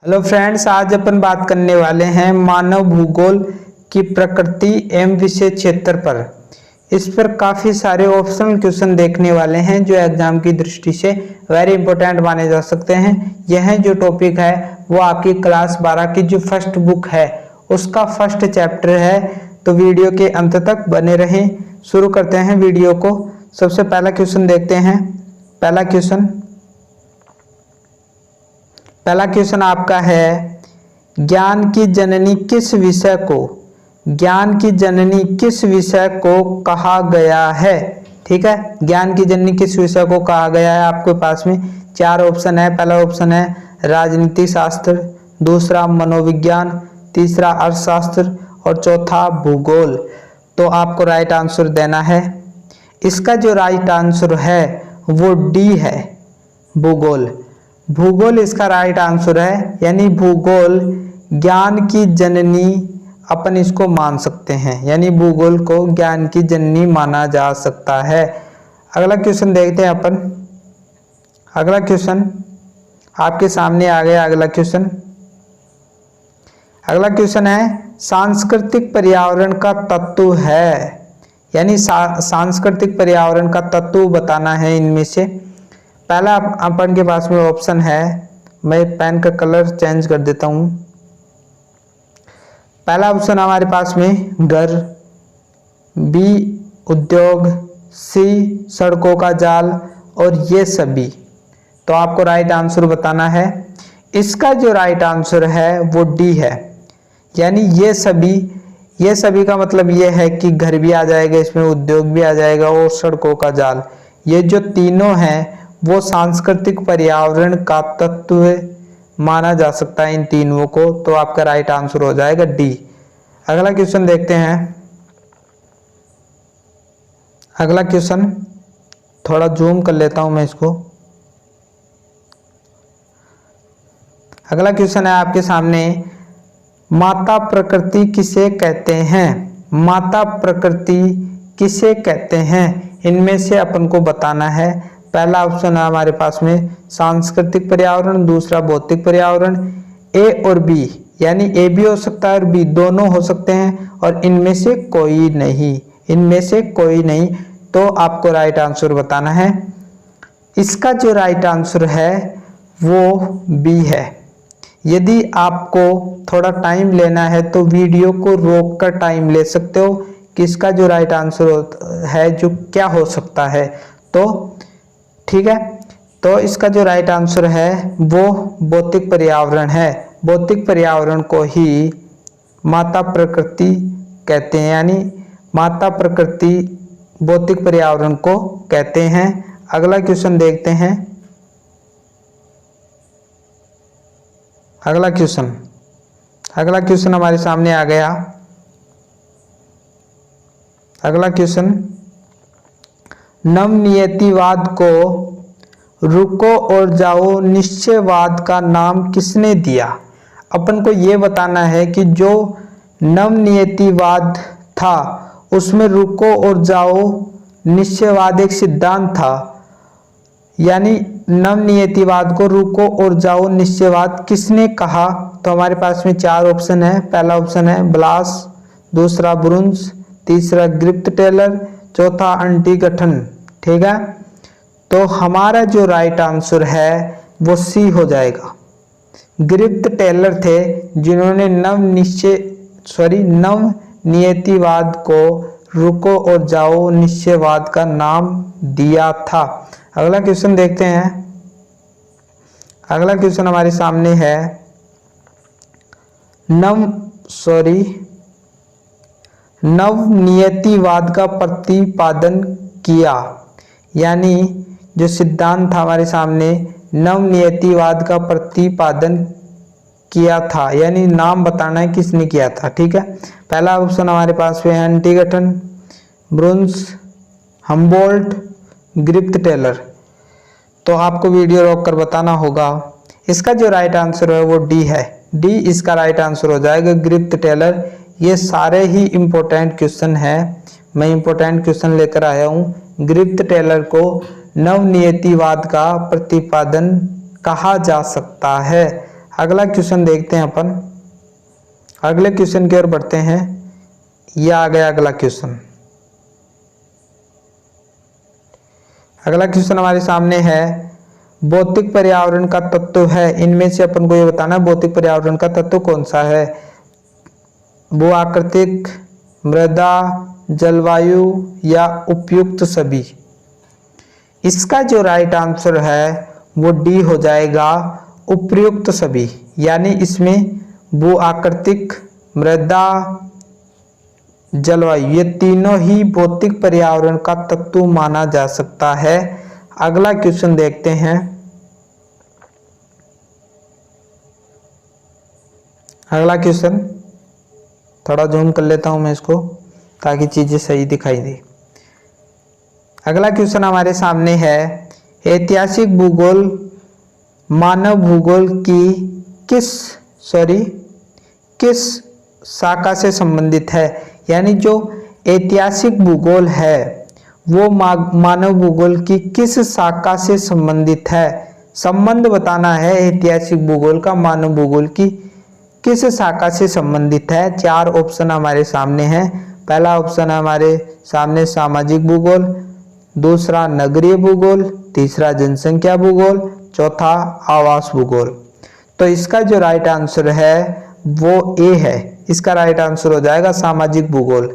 Hello friends, आज अपन बात करने वाले हैं मानव भूगोल की प्रकृति एवं विषय क्षेत्र पर। इस पर काफ़ी सारे ऑप्शनल क्वेश्चन देखने वाले हैं जो एग्जाम की दृष्टि से वेरी इंपॉर्टेंट माने जा सकते हैं। यह जो टॉपिक है वो आपकी क्लास 12 की जो फर्स्ट बुक है उसका फर्स्ट चैप्टर है, तो वीडियो के अंत तक बने रहें। शुरू करते हैं वीडियो को। सबसे पहला क्वेश्चन देखते हैं। पहला क्वेश्चन आपका है, ज्ञान की जननी किस विषय को कहा गया है। ठीक है, ज्ञान की जननी किस विषय को कहा गया है। आपके पास में चार ऑप्शन है। पहला ऑप्शन है राजनीति शास्त्र, दूसरा मनोविज्ञान, तीसरा अर्थशास्त्र और चौथा भूगोल। तो आपको राइट आंसर देना है। इसका जो राइट आंसर है वो डी है, भूगोल इसका राइट आंसर है। यानी भूगोल ज्ञान की जननी अपन इसको मान सकते हैं, यानी भूगोल को ज्ञान की जननी माना जा सकता है। अगला क्वेश्चन देखते हैं अपन। अगला क्वेश्चन आपके सामने आ गया। अगला क्वेश्चन है, सांस्कृतिक पर्यावरण का तत्व है, यानी सांस्कृतिक पर्यावरण का तत्व बताना है इनमें से। पहला अपन के पास में ऑप्शन है, मैं पेन का कलर चेंज कर देता हूं। पहला ऑप्शन हमारे पास में घर, बी उद्योग, सी सड़कों का जाल और ये सभी। तो आपको राइट आंसर बताना है। इसका जो राइट आंसर है वो डी है, यानी ये सभी का मतलब ये है कि घर भी आ जाएगा, इसमें उद्योग भी आ जाएगा और सड़कों का जाल। ये जो तीनों हैं वो सांस्कृतिक पर्यावरण का तत्व माना जा सकता है इन तीनों को। तो आपका राइट आंसर हो जाएगा डी। अगला क्वेश्चन देखते हैं। अगला क्वेश्चन थोड़ा जूम कर लेता हूं मैं इसको। अगला क्वेश्चन है आपके सामने, माता प्रकृति किसे कहते हैं। माता प्रकृति किसे कहते हैं, इनमें से अपन को बताना है। पहला ऑप्शन है हमारे पास में सांस्कृतिक पर्यावरण, दूसरा भौतिक पर्यावरण। ए और बी, यानी ए भी हो सकता है और बी दोनों हो सकते हैं, और इनमें से कोई नहीं। तो आपको राइट आंसर बताना है। इसका जो राइट आंसर है वो बी है। यदि आपको थोड़ा टाइम लेना है तो वीडियो को रोक कर टाइम ले सकते हो कि इसका जो राइट आंसर है जो क्या हो सकता है। तो ठीक है, तो इसका जो राइट आंसर है वो भौतिक पर्यावरण है। भौतिक पर्यावरण को ही माता प्रकृति कहते हैं, यानी माता प्रकृति भौतिक पर्यावरण को कहते हैं। अगला क्वेश्चन देखते हैं। अगला क्वेश्चन हमारे सामने आ गया। अगला क्वेश्चन, नवनियतिवाद को रुको और जाओ निश्चयवाद का नाम किसने दिया। अपन को ये बताना है कि जो नवनियतिवाद था उसमें रुको और जाओ निश्चयवाद एक सिद्धांत था, यानी नवनियतिवाद को रुको और जाओ निश्चयवाद किसने कहा। तो हमारे पास में चार ऑप्शन है। पहला ऑप्शन है ब्लास, दूसरा ब्रुन्स, तीसरा ग्रिप्त टेलर, चौथा अंटिगठन। ठीक है, तो हमारा जो राइट आंसर है वो सी हो जाएगा। ग्रिप्त टेलर थे जिन्होंने नवनियतिवाद को रुको और जाओ निश्चयवाद का नाम दिया था। अगला क्वेश्चन देखते हैं। अगला क्वेश्चन हमारे सामने है, नवनियतिवाद का प्रतिपादन किया, यानी जो सिद्धांत था हमारे सामने नवनियतिवाद का प्रतिपादन किया था, यानी नाम बताना है किसने किया था। ठीक है, पहला ऑप्शन हमारे पास में अंटिगठन, ब्रुन्स, हम्बोल्ट, ग्रिप्त टेलर। तो आपको वीडियो रोक कर बताना होगा। इसका जो राइट आंसर है वो डी है। डी इसका राइट आंसर हो जाएगा, ग्रिप्त टेलर। ये सारे ही इम्पोर्टेंट क्वेश्चन है, मैं इम्पोर्टेंट क्वेश्चन लेकर आया हूँ। ग्रिप्त टेलर को नवनियतिवाद का प्रतिपादन कहा जा सकता है। अगला क्वेश्चन देखते हैं अपन। अगले क्वेश्चन की ओर बढ़ते हैं। यह आ गया अगला क्वेश्चन। अगला क्वेश्चन हमारे सामने है, भौतिक पर्यावरण का तत्व है, इनमें से अपन को ये बताना है भौतिक पर्यावरण का तत्व कौन सा है। भू आकृतिक, मृदा, जलवायु या उपयुक्त सभी। इसका जो राइट आंसर है वो डी हो जाएगा, उपयुक्त सभी। यानी इसमें भू आकृतिक, मृदा, जलवायु ये तीनों ही भौतिक पर्यावरण का तत्व माना जा सकता है। अगला क्वेश्चन देखते हैं। अगला क्वेश्चन थोड़ा जूम कर लेता हूं मैं इसको ताकि चीजें सही दिखाई दे। अगला क्वेश्चन हमारे सामने है, ऐतिहासिक भूगोल मानव भूगोल की किस शाखा से संबंधित है। यानी जो ऐतिहासिक भूगोल है वो मानव भूगोल की किस शाखा से संबंधित है। संबंध बताना है ऐतिहासिक भूगोल का मानव भूगोल की किस शाखा से संबंधित है। 4 ऑप्शन हमारे सामने हैं। पहला ऑप्शन है हमारे सामने सामाजिक भूगोल, दूसरा नगरीय भूगोल, तीसरा जनसंख्या भूगोल, चौथा आवास भूगोल। तो इसका जो राइट आंसर है वो ए है। इसका राइट आंसर हो जाएगा सामाजिक भूगोल।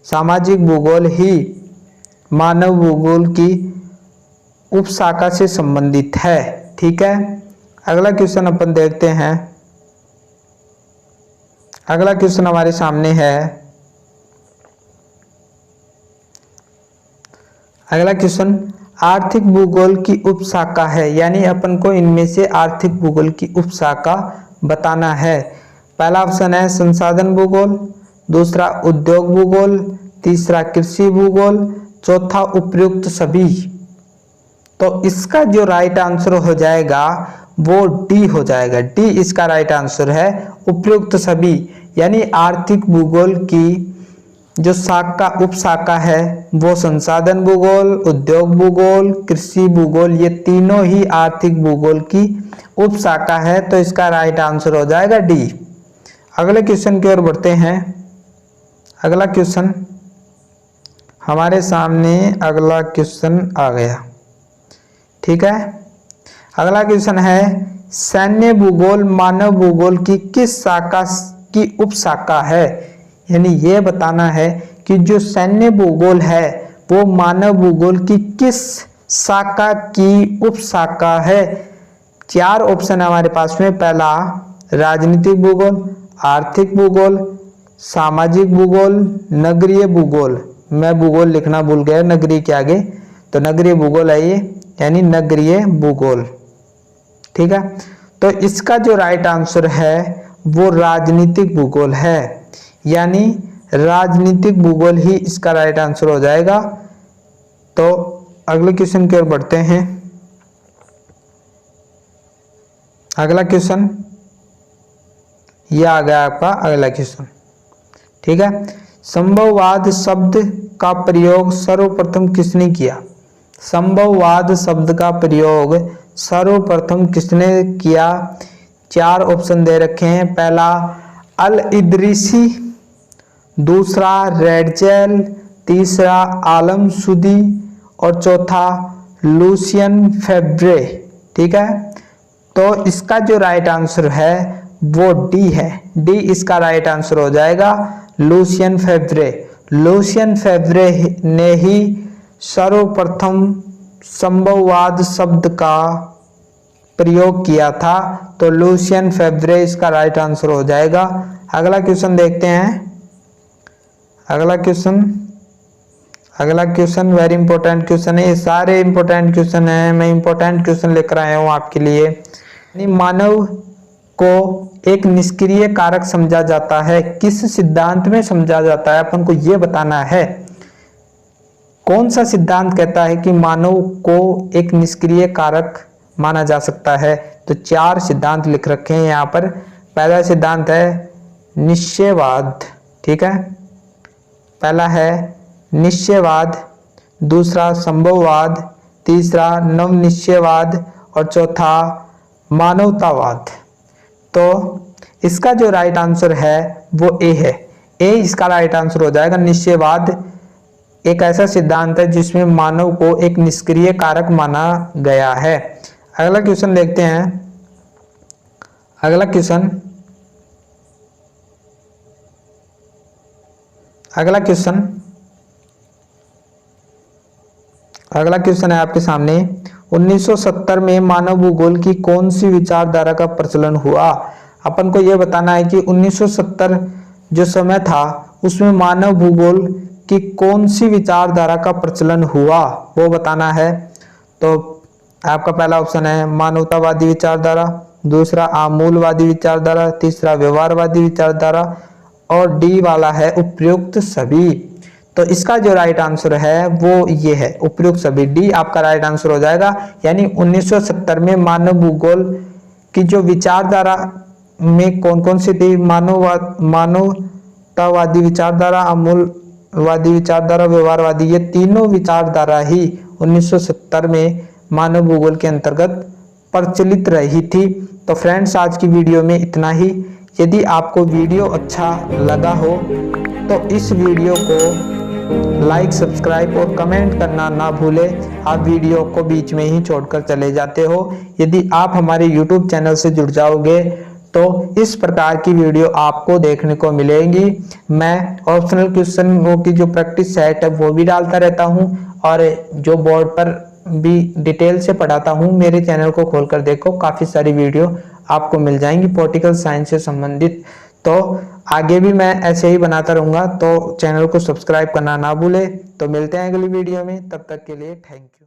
सामाजिक भूगोल ही मानव भूगोल की उपशाखा से संबंधित है। ठीक है, अगला क्वेश्चन अपन देखते हैं। अगला क्वेश्चन हमारे सामने है। अगला क्वेश्चन आर्थिक भूगोल की उपशाखा है। यानी अपन को इनमें से आर्थिक भूगोल की उपशाखा बताना है। पहला ऑप्शन है संसाधन भूगोल, दूसरा उद्योग भूगोल, तीसरा कृषि भूगोल, चौथा उपयुक्त सभी। तो इसका जो राइट आंसर हो जाएगा वो डी हो जाएगा। डी इसका राइट आंसर है, उपयुक्त सभी। यानी आर्थिक भूगोल की जो शाखा उपशाखा है वो संसाधन भूगोल, उद्योग भूगोल, कृषि भूगोल ये तीनों ही आर्थिक भूगोल की उपशाखा है। तो इसका राइट आंसर हो जाएगा डी। अगले क्वेश्चन की ओर बढ़ते हैं। अगला क्वेश्चन हमारे सामने अगला क्वेश्चन आ गया। ठीक है, अगला क्वेश्चन है, सैन्य भूगोल मानव भूगोल की किस शाखा की उपशाखा है। यानी ये बताना है कि जो सैन्य भूगोल है वो मानव भूगोल की किस शाखा की उपशाखा है। 4 ऑप्शन है हमारे पास में। पहला राजनीतिक भूगोल, आर्थिक भूगोल, सामाजिक भूगोल, नगरीय भूगोल। मैं भूगोल लिखना भूल गया नगरीय के आगे, तो नगरीय भूगोल है ये, यानी नगरीय भूगोल। ठीक है, तो इसका जो राइट आंसर है वो राजनीतिक भूगोल है। यानी राजनीतिक भूगोल ही इसका राइट आंसर हो जाएगा। तो अगले क्वेश्चन की ओर बढ़ते हैं। अगला क्वेश्चन यह आ गया आपका अगला क्वेश्चन। ठीक है, संभववाद शब्द का प्रयोग सर्वप्रथम किसने किया। संभववाद शब्द का प्रयोग सर्वप्रथम किसने किया। 4 ऑप्शन दे रखे हैं। पहला अल इदरीसी, दूसरा रेडजेल, तीसरा आलम सुदी और चौथा लूसियन फेब्रे। ठीक है, तो इसका जो राइट आंसर है वो डी है। डी इसका राइट आंसर हो जाएगा, लूसियन फेब्रे। लूसियन फेब्रे ने ही सर्वप्रथम संभववाद शब्द का प्रयोग किया था। तो लूसियन फेब्रे इसका राइट आंसर हो जाएगा। अगला क्वेश्चन देखते हैं। अगला क्वेश्चन वेरी इंपॉर्टेंट क्वेश्चन है। ये सारे इंपॉर्टेंट क्वेश्चन है, मैं इंपॉर्टेंट क्वेश्चन लेकर आया हूं आपके लिए। मानव को एक निष्क्रिय कारक समझा जाता है, किस सिद्धांत में समझा जाता है अपन को ये बताना है। कौन सा सिद्धांत कहता है कि मानव को एक निष्क्रिय कारक माना जा सकता है। तो 4 सिद्धांत लिख रखे हैं यहाँ पर। पहला सिद्धांत है निश्चयवाद। ठीक है, पहला है निश्चयवाद, दूसरा संभववाद, तीसरा नवनिश्चयवाद और चौथा मानवतावाद। तो इसका जो राइट आंसर है वो ए है। ए इसका राइट आंसर हो जाएगा। निश्चयवाद एक ऐसा सिद्धांत है जिसमें मानव को एक निष्क्रिय कारक माना गया है। अगला क्वेश्चन देखते हैं। अगला क्वेश्चन है आपके सामने। 1970 में मानव भूगोल की कौन सी विचारधारा का प्रचलन हुआ? अपन को यह बताना है कि 1970 जो समय था उसमें मानव भूगोल की कौन सी विचारधारा का प्रचलन हुआ वो बताना है। तो आपका पहला ऑप्शन है मानवतावादी विचारधारा, दूसरा आमूलवादी विचारधारा, तीसरा व्यवहारवादी विचारधारा और डी वाला है उपयुक्त सभी। तो इसका जो राइट आंसर है वो ये है उपयुक्त सभी। डी आपका राइट आंसर हो जाएगा। यानी 1970 में मानव भूगोल की जो विचारधारा में कौन कौन सी थी? मानवतावादी विचारधारा, आमूलवादी विचारधारा, व्यवहारवादी, ये तीनों विचारधारा ही 1970 में मानव भूगोल के अंतर्गत प्रचलित रही थी। तो फ्रेंड्स आज की वीडियो में इतना ही। यदि आपको वीडियो अच्छा लगा हो तो इस वीडियो को लाइक, सब्सक्राइब और कमेंट करना ना भूलें। आप वीडियो को बीच में ही छोड़कर चले जाते हो। यदि आप हमारे YouTube चैनल से जुड़ जाओगे तो इस प्रकार की वीडियो आपको देखने को मिलेंगी। मैं ऑप्शनल क्वेश्चन की जो प्रैक्टिस सेट है वो भी डालता रहता हूं और जो बोर्ड पर भी डिटेल से पढ़ाता हूं। मेरे चैनल को खोलकर देखो, काफी सारी वीडियो आपको मिल जाएंगी पॉलिटिकल साइंस से संबंधित। तो आगे भी मैं ऐसे ही बनाता रहूंगा, तो चैनल को सब्सक्राइब करना ना भूले। तो मिलते हैं अगली वीडियो में, तब तक के लिए थैंक यू।